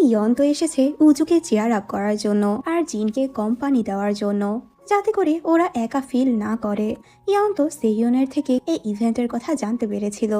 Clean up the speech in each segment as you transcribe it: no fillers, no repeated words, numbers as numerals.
ইয়ন তো এসেছে উজুকে chair up করার জন্য আর জিনকে কোম্পানি দেওয়ার জন্য, যাতে করে ওরা একা ফিল না করে। ইয়ন তো সেহিয়নের থেকে এই ইভেন্টের কথা জানতে পেরেছিল।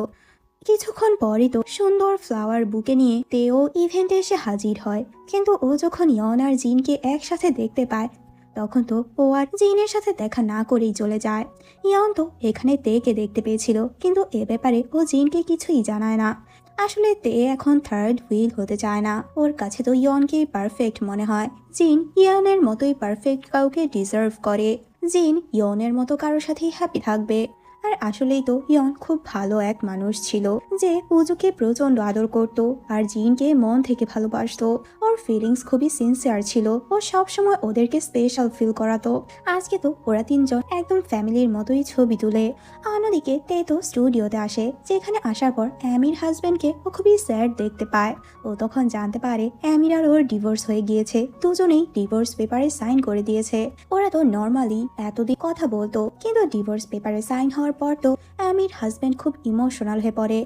কিছুক্ষণ পরই তো সুন্দর ফ্লাওয়ার বুকে নিয়ে তেও ইভেন্টে এসে হাজির হয়। কিন্তু ও যখন ইয়ন আর জিনকে একসাথে দেখতে পায়, তখন তো ও আর জিনের সাথে দেখা না করেই চলে যায়। ইয়ন তো এখানে তেকে দেখতে পেয়েছিল, কিন্তু এ ব্যাপারে ও জিনকে কিছুই জানায় না। আসলে তে এখন থার্ড হুইল হতে চায় না, ওর কাছে তো ইয়নকেই পারফেক্ট মনে হয়। জিন ইয়নের মতোই পারফেক্ট কাউকে ডিজার্ভ করে। জিন ইয়নের মতো কারোর সাথেই হ্যাপি থাকবে। আর আসলেই তো ইয়ন খুব ভালো এক মানুষ ছিল, যে উজুকে প্রচন্ড আদর করত আর জিনকে মন থেকে ভালোবাসতো। ওর ফিলিংস খুবই সিনসিয়ার ছিল, ও সবসময় ওদেরকে স্পেশাল ফিল করাতো। আজকে তো ওরা তিনজন একদম ফ্যামিলির মতোই ছবি তুলে। অন্যদিকে তে তো স্টুডিওতে আসে, যেখানে আসার পর অ্যামির হাজবেন্ডকে ও খুবই স্যাড দেখতে পায়। ও তখন জানতে পারে অ্যামির আর ওর ডিভোর্স হয়ে গিয়েছে, দুজনেই ডিভোর্স পেপারে সাইন করে দিয়েছে। ওরা তো নর্মালি এতদিন কথা বলতো, কিন্তু ডিভোর্স পেপারে সাইন হওয়ার পর তো অ্যামির হাজবেন্ড খুব ইমোশনাল হয়ে পড়ে।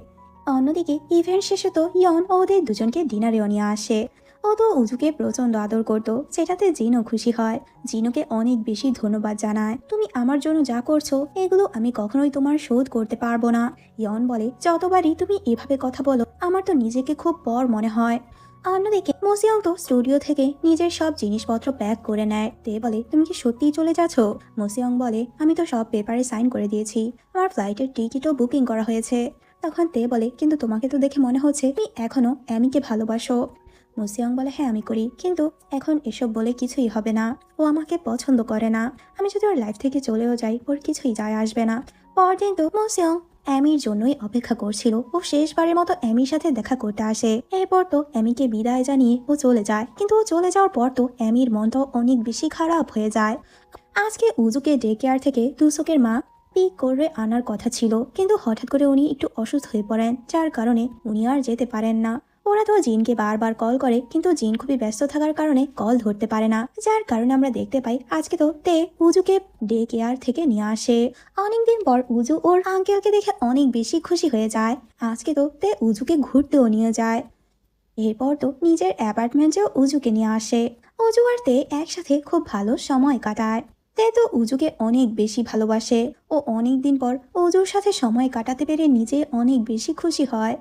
অন্যদিকে ইভেন্ট শেষে তো ইয়ন ওদের দুজনকে ডিনারেও নিয়ে আসে। ও তো উজুকে প্রচন্ড আদর করতো, যেটাতে জিনও খুশি হয়। জিনুকে অনেক বেশি ধন্যবাদ জানায়, তুমি আমার জন্য যা করছো এগুলো আমি কখনোই তোমার শোধ করতে পারবো না। ইয়ন বলে, যতবারই তুমি এভাবে কথা বলো আমার তো নিজেকে খুব পর মনে হয়। অন্যদিকে মোসিয়ং তো স্টুডিও থেকে নিজের সব জিনিসপত্র প্যাক করে নেয়। তে বলে, তুমি কি সত্যিই চলে যাচ্ছ? মোসিয়ং বলে, আমি তো সব পেপারে সাইন করে দিয়েছি, আমার ফ্লাইটের টিকিটও বুকিং করা হয়েছে। তখন তে বলে, কিন্তু তোমাকে তো দেখে মনে হচ্ছে তুমি এখনো অ্যামিকে ভালোবাসো। মোসিয়ং বলে, হ্যাঁ আমি করি, কিন্তু এখন এসব বলে কিছুই হবে না। ও আমাকে পছন্দ করে না, আমি যদি ওর লাইফ থেকে চলেও যাই ওর কিছুই যায় আসবে না। পরদিন তো মোসিয়ং অ্যামির জন্যই অপেক্ষা করছিল। ও শেষবারের মতো অ্যামির সাথে দেখা করতে আসে। এরপর তো অ্যামিকে বিদায় জানিয়ে ও চলে যায়, কিন্তু ও চলে যাওয়ার পর তো অ্যামির মনটাও অনেক বেশি খারাপ হয়ে যায়। আজকে উজুকে ডে কেয়ার থেকে দুসকের মা পিক করে আনার কথা ছিল, কিন্তু হঠাৎ করে উনি একটু অসুস্থ হয়ে পড়েন, যার কারণে উনি আর যেতে পারেন না। ওরা তো জিনকে বারবার কল করে, কিন্তু জিন খুবই ব্যস্ত থাকার কারণে কল ধরতে পারে না, যার কারণে আমরা দেখতে পাই আজকে তো তে উজুকে ডে কেয়ার থেকে নিয়ে আসে। অনেকদিন পর উজু ওর আঙ্কেলকে দেখে অনেক বেশি খুশি হয়ে যায়। আজকে তো তে উজুকে ঘুরতেও নিয়ে যায়। এরপর তো নিজের অ্যাপার্টমেন্টেও উজুকে নিয়ে আসে। উজু আর তে একসাথে খুব ভালো সময় কাটায়। তে তো উজুকে অনেক বেশি ভালোবাসে। ও অনেকদিন পর উজুর সাথে সময় কাটাতে পেরে নিজে অনেক বেশি খুশি হয়।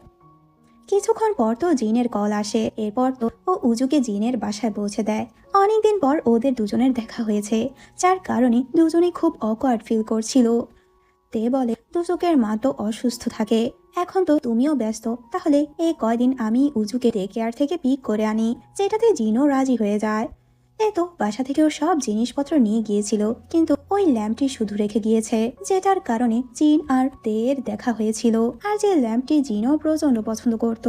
কিছুক্ষণ পর তো জিনের কল আসে। এরপর তো ও উজুকে জিনের বাসায় পৌঁছে দেয়। অনেকদিন পর ওদের দুজনের দেখা হয়েছে, যার কারণে দুজনেই খুব অকওয়ার্ড ফিল করছিল। তে বলে, দুজুকের মা তো অসুস্থ থাকে, এখন তো তুমিও ব্যস্ত, তাহলে এই কয়দিন আমি উজুকে ডে কেয়ার থেকে পিক করে আনি, যেটাতে জিনও রাজি হয়ে যায়। তে তো বাসা থেকেও সব জিনিসপত্র নিয়ে গিয়েছিল, কিন্তু ওই ল্যাম্পটি শুধু রেখে গিয়েছে, যেটার কারণে জিন আর তের দেখা হয়েছিল, আর যে ল্যাম্পটি জিনও প্রচন্ড পছন্দ করত।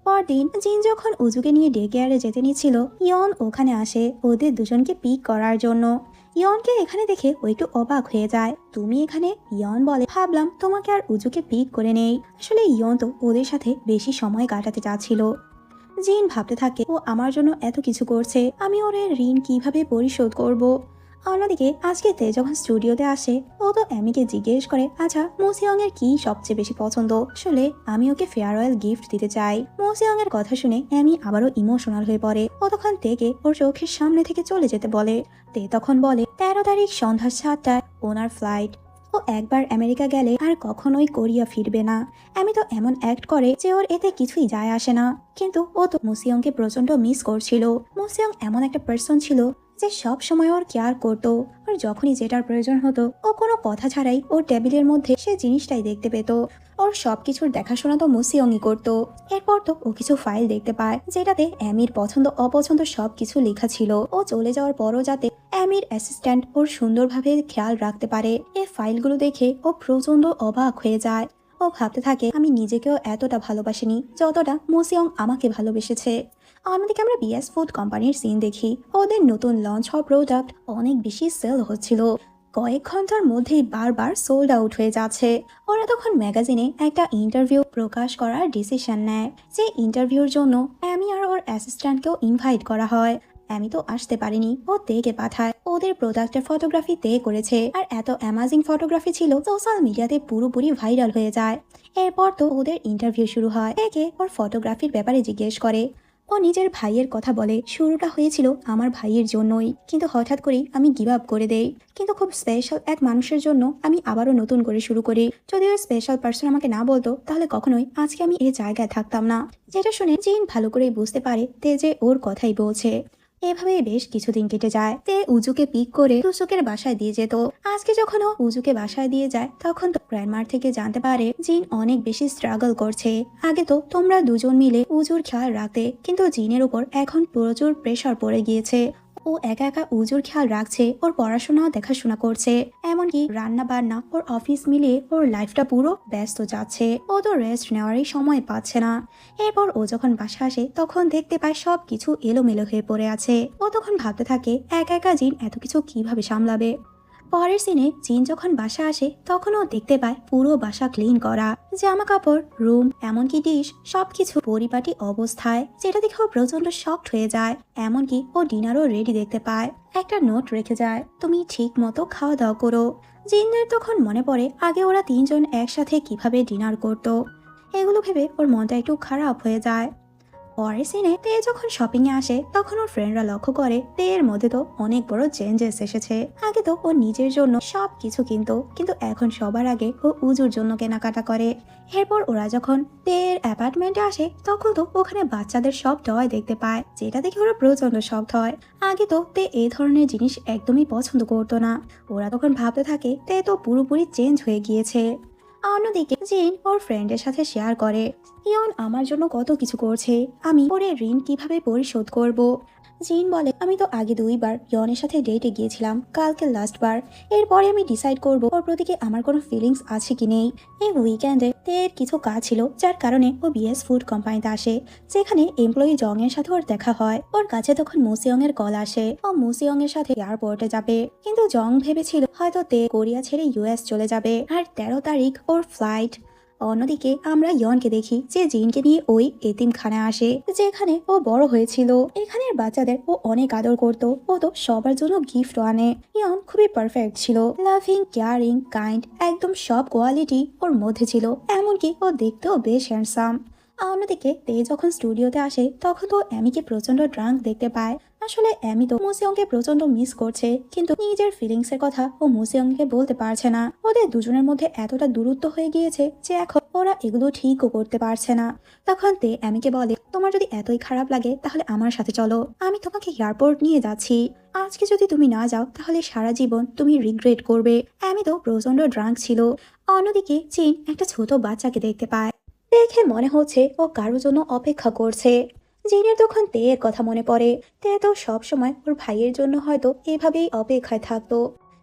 পরদিন জিন যখন উজুকে নিয়ে ডে কেয়ারে যেতে নিচ্ছিল, ইয়ন ওখানে আসে ওদের দুজনকে পিক করার জন্য। ইয়নকে এখানে দেখে ও একটু অবাক হয়ে যায়। তুমি এখানে? ইয়ন বলে, ভাবলাম তোমাকে আর উজুকে পিক করে নেই। আসলে ইয়ন তো ওদের সাথে বেশি সময় কাটাতে চাচ্ছিল। জিন ভাবতে থাকে, ও আমার জন্য এত কিছু করছে, আমি ওর ঋণ কিভাবে পরিশোধ করব। অন্যদিকে আজকে তে যখন স্টুডিওতে আসে, ও তো অ্যামিকে জিজ্ঞেস করে, আচ্ছা মোসিয়ং এর কি সবচেয়ে বেশি পছন্দ? আসলে আমি ওকে ফেয়ারওয়েল গিফট দিতে চাই। মোসিয়ং এর কথা শুনে অ্যামি আবারও ইমোশনাল হয়ে পড়ে। ও তখন তেকে ওর চোখের সামনে থেকে চলে যেতে বলে। তে তখন বলে, 13 তারিখ সন্ধ্যা 7টায় ওনার ফ্লাইট। ও একবার আমেরিকা গেলে আর কখনোই কোরিয়া ফিরবে না। আমি তো এমন অ্যাক্ট করে যে ওর এতে কিছুই যায় আসে না, কিন্তু ও তো মুসিয়ংকে প্রচন্ড মিস করছিল। মুসিয়ং এমন একটা পার্সন ছিল যে সব সময় ওর কেয়ার করতো। আর যখনই যেটার প্রয়োজন হতো ও কোনো কথা ছাড়াই ওর টেবিলের মধ্যে সে জিনিসটাই দেখতে পেত। ওর সবকিছুর দেখাশোনা তো মুসিয়ংই করতো। এরপর তো ও কিছু ফাইল দেখতে পায়, যেটাতে অ্যামির পছন্দ অপছন্দ সবকিছু লেখা ছিল। ও চলে যাওয়ার পরও যাতে অ্যামির অ্যাসিস্ট্যান্ট ওর সুন্দরভাবে খেয়াল রাখতে পারে। এই ফাইলগুলো দেখে ও প্রচন্ড অবাক হয়ে যায়। ও ভাবতে থাকে, আমি নিজেকেও এতটা ভালোবাসিনি যতটা মুসিয়ং আমাকে ভালোবেসেছে। অন্যদিকে আমরা বিএস ফুড কোম্পানির সিন দেখি। ওদের নতুন লঞ্চ হওয়া প্রোডাক্ট অনেক বেশি সেল হচ্ছিল, কয়েক ঘন্টার মধ্যেই বারবার সোল্ড আউট হয়ে যাচ্ছে। ওরা তখন ম্যাগাজিনে একটা ইন্টারভিউ প্রকাশ করার ডিসিশন নেয়, যে ইন্টারভিউর জন্য অ্যামি আর ওর অ্যাসিস্ট্যান্টকেও ইনভাইট করা হয়। আমি তো আসতে পারিনি, ও তেকে পাঠায়। ওদের প্রোডাক্টের ফটোগ্রাফি তে করেছে, আর এত অ্যামাজিং ফটোগ্রাফি ছিল সোশ্যাল মিডিয়াতে পুরোপুরি ভাইরাল হয়ে যায়। এরপর তো ওদের ইন্টারভিউ শুরু হয়। তেকে ওর ফটোগ্রাফির ব্যাপারে জিজ্ঞেস করে। ও নিজের ভাইয়ের কথা বলে শুরুটা হয়েছিল আমার ভাইয়ের জন্যই, কিন্তু হঠাৎ করেই আমি গিভ আপ করে দেই। কিন্তু খুব স্পেশাল এক মানুষের জন্য আমি আবারও নতুন করে শুরু করি। যদি ওই স্পেশাল পার্সন আমাকে না বলতো তাহলে কখনোই আজকে আমি এই জায়গায় থাকতাম না। যেটা শুনে জিন ভালো করেই বুঝতে পারে তে যে ওর কথাই বলছে। এভাবে বেশ কিছুদিন কেটে যায়। তে উজুকে পিক করে তুসুকের বাসায় দিয়ে যেত। আজকে যখন ও উজুকে বাসায় দিয়ে যায় তখন তো গ্র্যান্ডমার থেকে জানতে পারে জিন অনেক বেশি স্ট্রাগল করছে। আগে তো তোমরা দুজন মিলে উজুর খেয়াল রাখতে, কিন্তু জিনের উপর এখন প্রচুর প্রেশার পড়ে গিয়েছে। ও একা একা উজুর খেয়াল রাখছে, ওর পড়াশোনাও দেখাশোনা করছে, এমনকি রান্না বান্না, ওর অফিস মিলিয়ে ওর লাইফটা পুরো ব্যস্ত যাচ্ছে। ও তো রেস্ট নেওয়ারই সময় পাচ্ছে না। এরপর ও যখন বাসা আসে তখন দেখতে পায় সব কিছু এলোমেলো হয়ে পড়ে আছে। ও তখন ভাবতে থাকে একা একা জিন এত কিছু কিভাবে সামলাবে। পরের সিনে জিন যখন বাসা আসে তখন ও দেখতে পায় পুরো বাসা ক্লিন করা, জামা কাপড়, রুম, এমনকি ডিশ সবকিছু পরিপাটি অবস্থায়, যেটা দেখে ও প্রচন্ড শকড হয়ে যায়। এমনকি ও ডিনারও রেডি দেখতে পায়। একটা নোট রেখে যায়, তুমি ঠিক মতো খাওয়া দাওয়া করো। জিনের তখন মনে পড়ে আগে ওরা তিনজন একসাথে কিভাবে ডিনার করতো। এগুলো ভেবে ওর মনটা একটু খারাপ হয়ে যায়। পরের সিনে তে যখন শপিং এ আসে তখন ওর ফ্রেন্ডরা লক্ষ্য করে তে এর মধ্যে তো অনেক বড় চেঞ্জেস এসেছে। আগে তো ও নিজের জন্য সব কিছু কিনতো, কিন্তু এখন সবার আগে ও উজুর জন্য কেনাকাটা করে। এরপর ওরা যখন তের অ্যাপার্টমেন্টে আসে তখন তো ওখানে বাচ্চাদের সব টয় দেখতে পায়, যেটা দেখে ওরা প্রচন্ড শকড হয়। আগে তো তে এই ধরনের জিনিস একদমই পছন্দ করতো না। ওরা তখন ভাবতে থাকে তে তো পুরোপুরি চেঞ্জ হয়ে গিয়েছে। অন্যদিকে জিন ওর ফ্রেন্ডের সাথে শেয়ার করে ইয়ন আমার জন্য কত কিছু করছে, আমি ওরে ঋণ কিভাবে পরিশোধ করব। জিন বলে আমি তো আগে 2বার ইয়নের সাথে ডেটে গিয়েছিলাম, কালকে লাস্ট বার। এরপরে আমি ডিসাইড করব ওর প্রতি কি আমার কোনো ফিলিংস আছে কি নেই। এই উইকেন্ডে তের কিছু কাজ ছিল যার কারণে ও বিএস ফুড কোম্পানিতে আসে, যেখানে এমপ্লয়ি জং এর সাথে ওর দেখা হয়। ওর কাছে তখন মুসিয়ং এর কল আসে, ও মুসিয়ং এর সাথে এয়ারপোর্টে যাবে, কিন্তু জং ভেবেছিল হয়তো তে কোরিয়া ছেড়ে ইউএস চলে যাবে, আর 13 তারিখ ওর ফ্লাইট। অন্যদিকে আমরা ইয়নকে দেখি যে জিনকে নিয়ে ওই এতিমখানায় আসে, যেখানে ও বড় হয়েছিল। এখানের বাচ্চাদের ও অনেক আদর করত, ও তো সবার জন্য গিফট আনে। ইয়ন খুবই পারফেক্ট ছিল, লাভিং, কেয়ারিং, কাইন্ড, একদম সব কোয়ালিটি ওর মধ্যে ছিল। এমনকি ও দেখতেও বেশ হ্যান্ডসাম। অন্যদিকে তে যখন স্টুডিওতে আসে তখন তো অ্যামিকে প্রচন্ড ড্রাঙ্ক দেখতে পায়। আসলে অ্যামি তো মুসিয়ংকে প্রচন্ড মিস করছে, কিন্তু নিজের ফিলিংস এর কথা ও মুসিয়ংকে বলতে পারছে না। ওদের দুজনের মধ্যে এতটা দূরত্ব হয়ে গিয়েছে যে এখন ওরা এগুলো ঠিকও করতে পারছে না। তখন তে অ্যামিকে বলে তোমার যদি এতই খারাপ লাগে তাহলে আমার সাথে চলো, আমি তোমাকে এয়ারপোর্ট নিয়ে যাচ্ছি। আজকে যদি তুমি না যাও তাহলে সারা জীবন তুমি রিগ্রেট করবে। অ্যামি তো প্রচন্ড ড্রাঙ্ক ছিল। অন্যদিকে জিন একটা ছোট বাচ্চাকে দেখতে পায়, দেখে মনে হচ্ছে ও কারোর জন্য অপেক্ষা করছে। জিনের তখন তেয়ের কথা মনে পড়ে, তে তো সবসময় ওর ভাইয়ের জন্য হয়তো এভাবেই অপেক্ষায় থাকতো।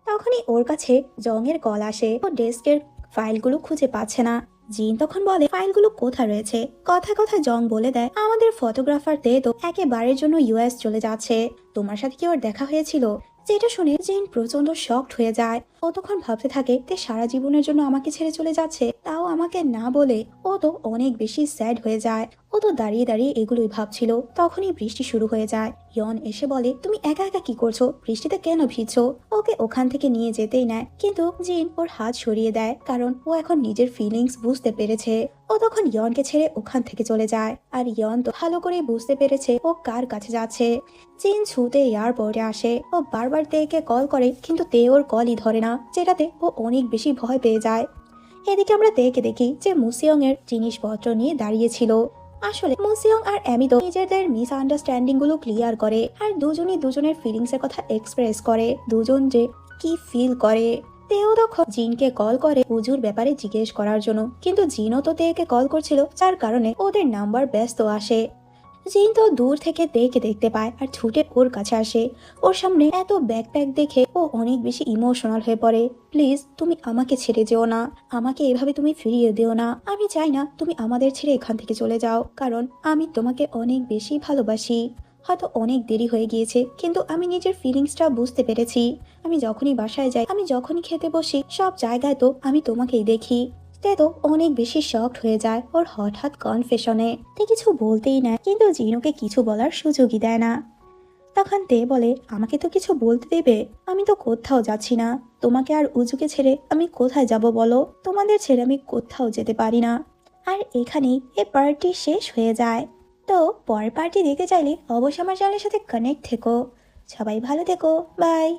তখনই ওর কাছে জং এর কল আসে, ও ডেস্কের ফাইলগুলো খুঁজে পাচ্ছে না। জিন তখন বলে ফাইলগুলো কোথায় রয়েছে। কথা কথা জং বলে দেয় আমাদের ফটোগ্রাফার তে তো একেবারের জন্য ইউএস চলে যাচ্ছে, তোমার সাথে কি ওর দেখা হয়েছিল। যেটা শুনে জিন প্রচন্ড শকড হয়ে যায়। ও তখন ভাবতে থাকে তে সারা জীবনের জন্য আমাকে ছেড়ে চলে যাচ্ছে, তাও আমাকে না বলে। ও তো অনেক বেশি স্যাড হয়ে যায়। ও তো দাঁড়িয়ে দাঁড়িয়ে এগুলোই ভাবছিল। তখনই বৃষ্টি শুরু হয়ে যায়। ইয়ন এসে বলে তুমি একা একা কি করছো, বৃষ্টিতে কেন ভিজছো। ওকে ওখান থেকে নিয়ে যেতেই নেয়, কিন্তু জিন ওর হাত সরিয়ে দেয়, কারণ ও এখন নিজের ফিলিংস বুঝতে পেরেছে। ও তখন ইয়নকে ছেড়ে ওখান থেকে চলে যায়। আর ইয়ন তো ভালো করে বুঝতে পেরেছে ও কার কাছে যাচ্ছে। জিন ছুটে এয়ারপোর্টে আসে। ও বারবার তেকে কল করে, কিন্তু তে ওর কলই ধরে না, যেটাতে ও অনেক বেশি ভয় পেয়ে যায়। এদিকে আমরা তেকে দেখি যে মুসিয়ং এর জিনিসপত্র নিয়ে দাঁড়িয়েছিল। আসলে মুসিয়ং আর অ্যামি তো নিজেদের মিসআন্ডারস্ট্যান্ডিং গুলো ক্লিয়ার করে, আর দুজনই দুজনের ফিলিংস এর কথা এক্সপ্রেস করে, দুজন যে কি ফিল করে। তেও তখন জিনকে কল করে উজুর ব্যাপারে জিজ্ঞেস করার জন্য, কিন্তু জিনও তো তেকে কল করছিল, যার কারণে ওদের নাম্বার ব্যস্ত আসে। জিন তো দূর থেকে তেকে দেখতে পায় আর ছুটে ওর কাছে আসে। ওর সামনে এত ব্যাকপ্যাক দেখে ও অনেক বেশি ইমোশনাল হয়ে পড়ে। প্লিজ তুমি আমাকে ছেড়ে যেও না, আমাকে এভাবে তুমি ফিরিয়ে দিও না। আমি চাই না তুমি আমাদের ছেড়ে এখান থেকে চলে যাও, কারণ আমি তোমাকে অনেক বেশি ভালোবাসি। হয়তো অনেক দেরি হয়ে গিয়েছে, কিন্তু আমি নিজের ফিলিংসটা বুঝতে পেরেছি। আমি যখনই বাসায় যাই, আমি যখনই খেতে বসি, সব জায়গায় তো আমি তোমাকেই দেখি। তে তো অনেক বেশি শকড হয়ে যায় ওর হঠাৎ কনফেশনে। তে কিছু বলতেই না, কিন্তু জিনুকে কিছু বলার সুযোগই দেয় না। তখন তে বলে আমাকে তো কিছু বলতে দেবে, আমি তো কোথাও যাচ্ছি না। তোমাকে আর উজুকে ছেড়ে আমি কোথায় যাব বলো, তোমাদের ছেড়ে আমি কোথাও যেতে পারি না। আর এখানেই এ পার্টি শেষ হয়ে যায়। তো পরের পার্টি দেখতে চাইলে অবশ্যই আমার চ্যানেলের সাথে কানেক্ট থেকো। সবাই ভালো থেকো, বাই।